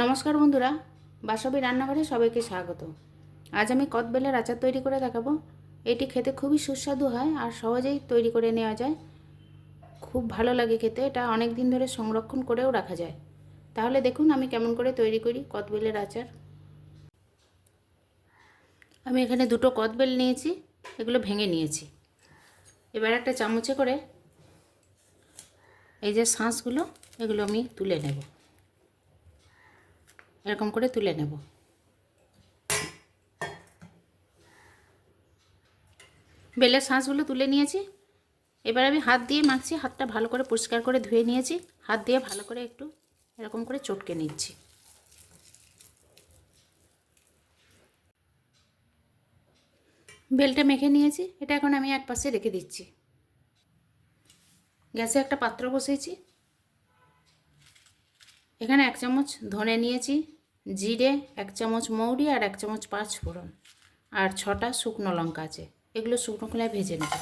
নমস্কার বন্ধুরা, বাসবী রান্নাঘরে সবাইকে স্বাগত। আজ আমি কদবেলের আচার তৈরি করে দেখাবো। এটি খেতে খুবই সুস্বাদু হয় আর সহজেই তৈরি করে নেওয়া যায়। খুব ভালো লাগে খেতে, এটা অনেক দিন ধরে সংরক্ষণ করেও রাখা যায়। তাহলে দেখুন আমি কেমন করে তৈরি করি কদবেলের আচার। আমি এখানে দুটো কদবেল নিয়েছি, এগুলো ভেঙে নিয়েছি। এবার একটা চামচে করে এই যে শাঁসগুলো, এগুলো আমি তুলে নেব। এরকম করে তুলে নেব। বেলের শাঁসগুলো তুলে নিয়েছি। এবার আমি হাত দিয়ে মাখছি, হাতটা ভালো করে পরিষ্কার করে ধুয়ে নিয়েছি। হাত দিয়ে ভালো করে একটু এরকম করে চটকে নিচ্ছি। বেলটা মেখে নিয়েছি, এটা এখন আমি এক পাশে রেখে দিচ্ছি। গ্যাসে একটা পাত্র বসিয়েছি। এখানে 1 চামচ ধনে নিয়েছি, জিরে, 1 চামচ মৌরি আর 1 চামচ পাঁচফোড়ন আর 6টা শুকনো লঙ্কা আছে। এগুলো শুকনো খোলায় ভেজে নেব।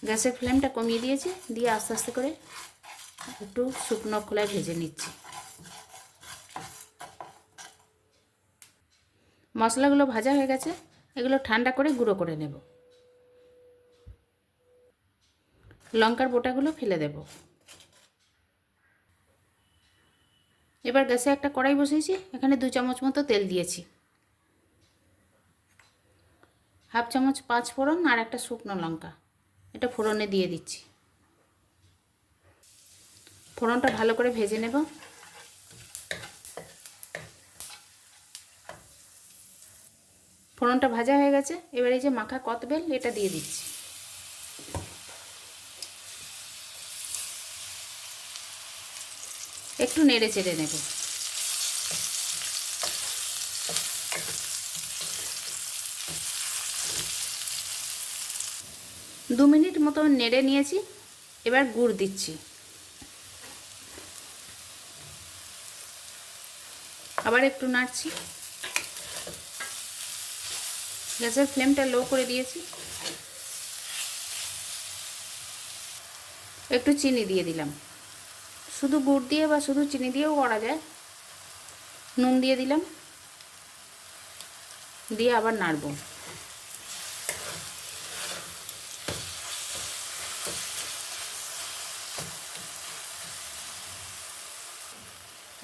গ্যাসের ফ্লেমটা কমিয়ে দিয়েছি, দিয়ে আস্তে আস্তে করে একটু শুকনো খোলায় ভেজে নিচ্ছি। মশলাগুলো ভাজা হয়ে গেছে, এগুলো ঠান্ডা করে গুঁড়ো করে নেব। লঙ্কার বোটাগুলো ফেলে দেব। এবার গ্যাসে একটা কড়াই বসিয়েছি, এখানে 2 চামচ মতো তেল দিয়েছি। 1/2 চামচ পাঁচফোড়ন আর একটা শুকনো লঙ্কা, এটা ফোড়নে দিয়ে দিচ্ছি। ফোড়নটা ভালো করে ভেজে নেব। ফোড়নটা ভাজা হয়ে গেছে, এবার এই যে মাখা কদবেল এটা দিয়ে দিচ্ছি। একটু নেড়ে চেড়ে নেব। দু মিনিট মতো নেড়ে নিয়েছি। এবার গুড় দিচ্ছি। আবার একটু নাড়ছি। গ্যাসের ফ্লেমটা লো করে দিয়েছি। একটু চিনি দিয়ে দিলাম। শুধু গুড় দিয়ে বা শুধু চিনি দিয়েও করা যায়। নুন দিয়ে দিলাম, দিয়ে আবার নাড়ব।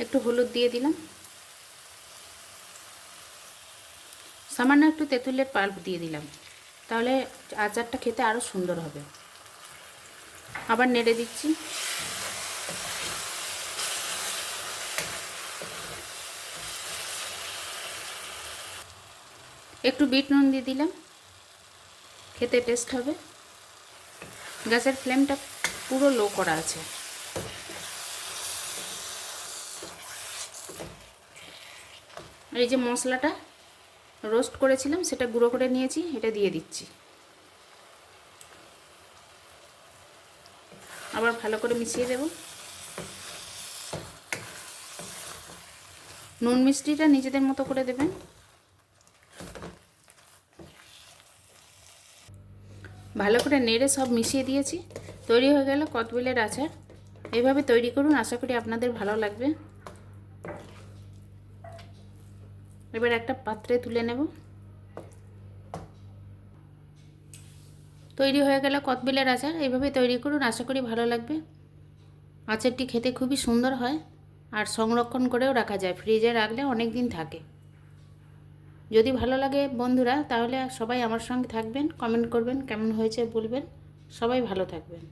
একটু হলুদ দিয়ে দিলাম। সামান্য একটু তেঁতুলের পাল্প দিয়ে দিলাম, তাহলে আচারটা খেতে আরও সুন্দর হবে। আবার নেড়ে দিচ্ছি। একটু বিট নুন দিয়ে দিলাম, খেতে টেস্ট হবে। গ্যাসের ফ্লেমটা পুরো লো করা আছে। এই যে মশলাটা রোস্ট করেছিলাম সেটা গুঁড়ো করে নিয়েছি, এটা দিয়ে দিচ্ছি। আবার ভালো করে মিশিয়ে দেব। নুন মিষ্টিটা নিজেদের মতো করে দেবেন। ভালো করে নেড়ে সব মিশিয়ে দিয়েছি। তৈরি হয়ে গেল কদবেলের আচার। এইভাবে তৈরি করুন, আশা করি আপনাদের ভালো লাগবে। এবার একটা পাত্রে তুলে নেব। তৈরি হয়ে গেল কদবেলের আচার। এইভাবে তৈরি করুন, আশা করি ভালো লাগবে। আচারটি খেতে খুবই সুন্দর হয় আর সংরক্ষণ করেও রাখা যায়, ফ্রিজে রাখলে অনেক দিন থাকে। যদি ভালো লাগে বন্ধুরা, তাহলে সবাই আমার সঙ্গে থাকবেন, কমেন্ট করবেন, কেমন হয়েছে বলবেন। সবাই ভালো থাকবেন।